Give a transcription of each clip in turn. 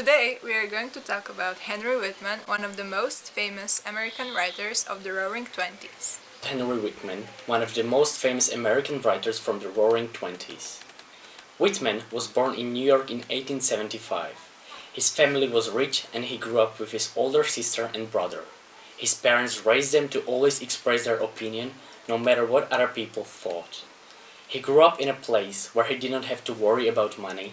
Today we are going to talk about Henry Whitman, one of the most famous American writers of the Roaring Twenties. Henry Whitman, one of the most famous American writers from the Roaring Twenties. Whitman was born in New York in 1875. His family was rich and he grew up with his older sister and brother. His parents raised them to always express their opinion, no matter what other people thought. He grew up in a place where he did not have to worry about money.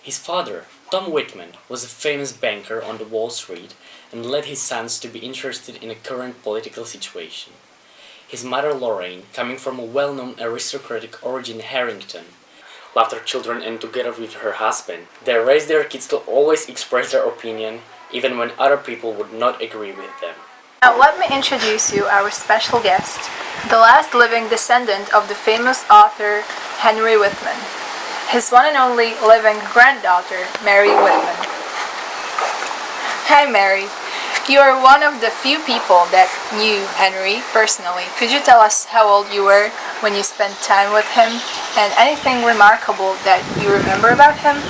His father, Tom Whitman, was a famous banker on the Wall Street and led his sons to be interested in the current political situation. His mother Lorraine, coming from a well-known aristocratic origin Harrington, loved her children and together with her husband, they raised their kids to always express their opinion, even when other people would not agree with them. Now let me introduce you our special guest, the last living descendant of the famous author Henry Whitman, his one and only living granddaughter, Mary Whitman. Hi Mary, you are one of the few people that knew Henry personally. Could you tell us how old you were when you spent time with him and anything remarkable that you remember about him?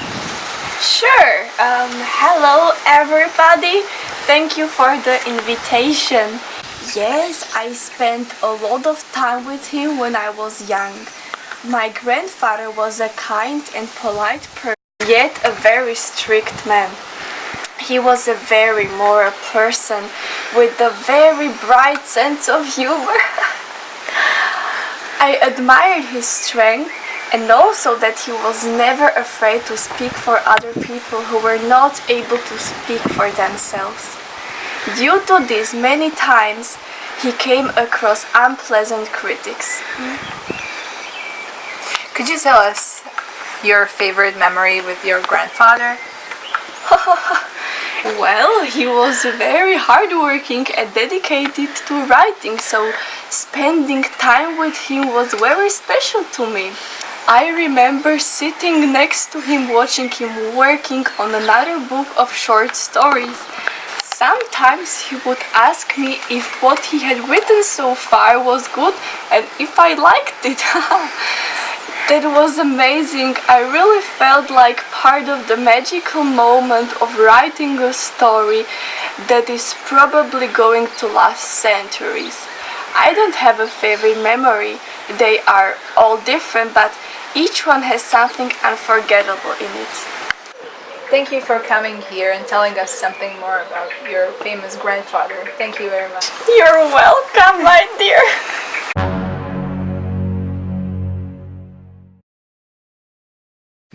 Sure. Hello everybody. Thank you for the invitation. Yes, I spent a lot of time with him when I was young. My grandfather was a kind and polite person, yet a very strict man. He was a very moral person with a very bright sense of humor. I admired his strength and also that he was never afraid to speak for other people who were not able to speak for themselves. Due to this, many times he came across unpleasant critics. Could you tell us your favorite memory with your grandfather? Well, he was very hardworking and dedicated to writing, so spending time with him was very special to me. I remember sitting next to him watching him working on another book of short stories. Sometimes he would ask me if what he had written so far was good and if I liked it. That was amazing. I really felt like part of the magical moment of writing a story that is probably going to last centuries. I don't have a favorite memory. They are all different, but each one has something unforgettable in it. Thank you for coming here and telling us something more about your famous grandfather. Thank you very much. You're welcome, my dear.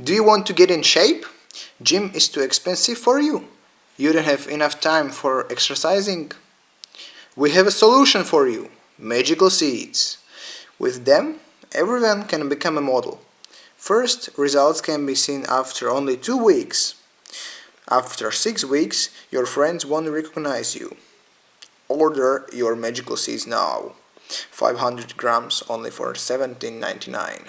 Do you want to get in shape? Gym is too expensive for you. You don't have enough time for exercising. We have a solution for you. Magical seeds. With them, everyone can become a model. First, results can be seen after only 2 weeks. After 6 weeks, your friends won't recognize you. Order your magical seeds now. 500 grams only for $17.99.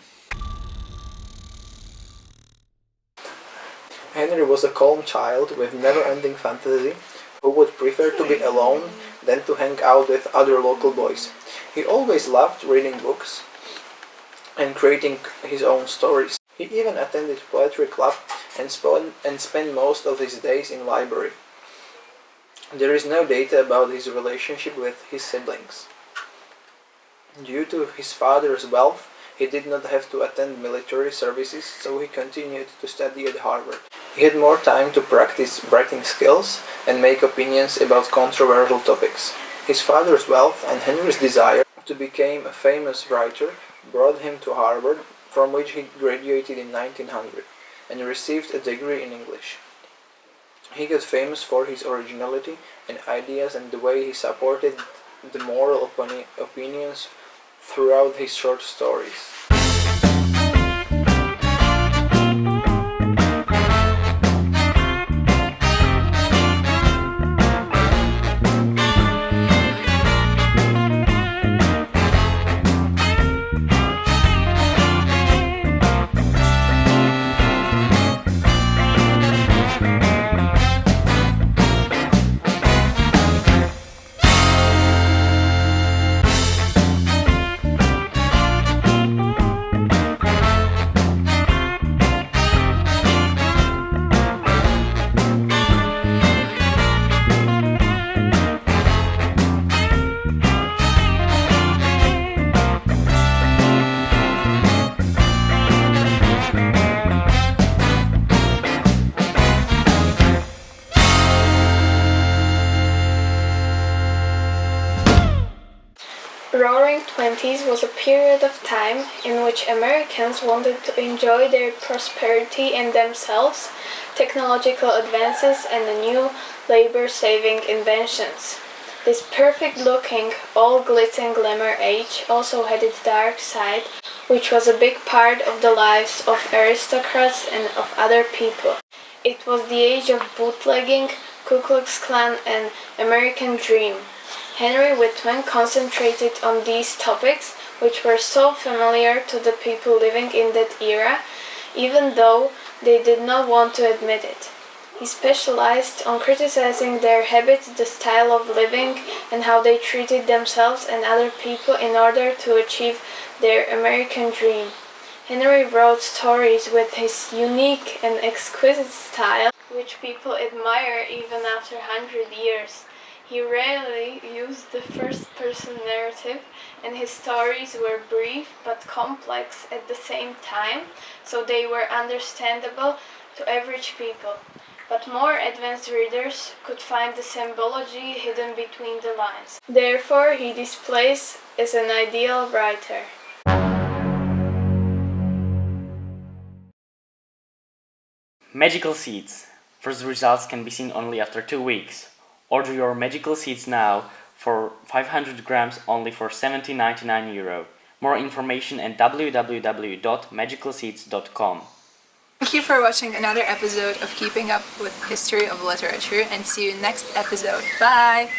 Henry was a calm child with never-ending fantasy who would prefer to be alone than to hang out with other local boys. He always loved reading books and creating his own stories. He even attended poetry club and spent most of his days in library. There is no data about his relationship with his siblings. Due to his father's wealth, he did not have to attend military services, so he continued to study at Harvard. He had more time to practice writing skills and make opinions about controversial topics. His father's wealth and Henry's desire to become a famous writer brought him to Harvard, from which he graduated in 1900 and received a degree in English. He got famous for his originality and ideas and the way he supported the moral opinions throughout his short stories. Roaring Twenties was a period of time in which Americans wanted to enjoy their prosperity and themselves, technological advances, and the new labor-saving inventions. This perfect-looking, all glitz and glamour age also had its dark side, which was a big part of the lives of aristocrats and of other people. It was the age of bootlegging, Ku Klux Klan, and American Dream. Henry Whitman concentrated on these topics, which were so familiar to the people living in that era, even though they did not want to admit it. He specialized on criticizing their habits, the style of living, and how they treated themselves and other people in order to achieve their American dream. Henry wrote stories with his unique and exquisite style, which people admire even after 100 years. He rarely used the first-person narrative, and his stories were brief but complex at the same time, so they were understandable to average people. But more advanced readers could find the symbology hidden between the lines. Therefore, he displays as an ideal writer. Magical Seeds. First results can be seen only after 2 weeks. Order your Magical Seeds now for 500 grams only for €70.99. More information at www.magicalseeds.com. Thank you for watching another episode of Keeping Up with History of Literature, and see you next episode. Bye!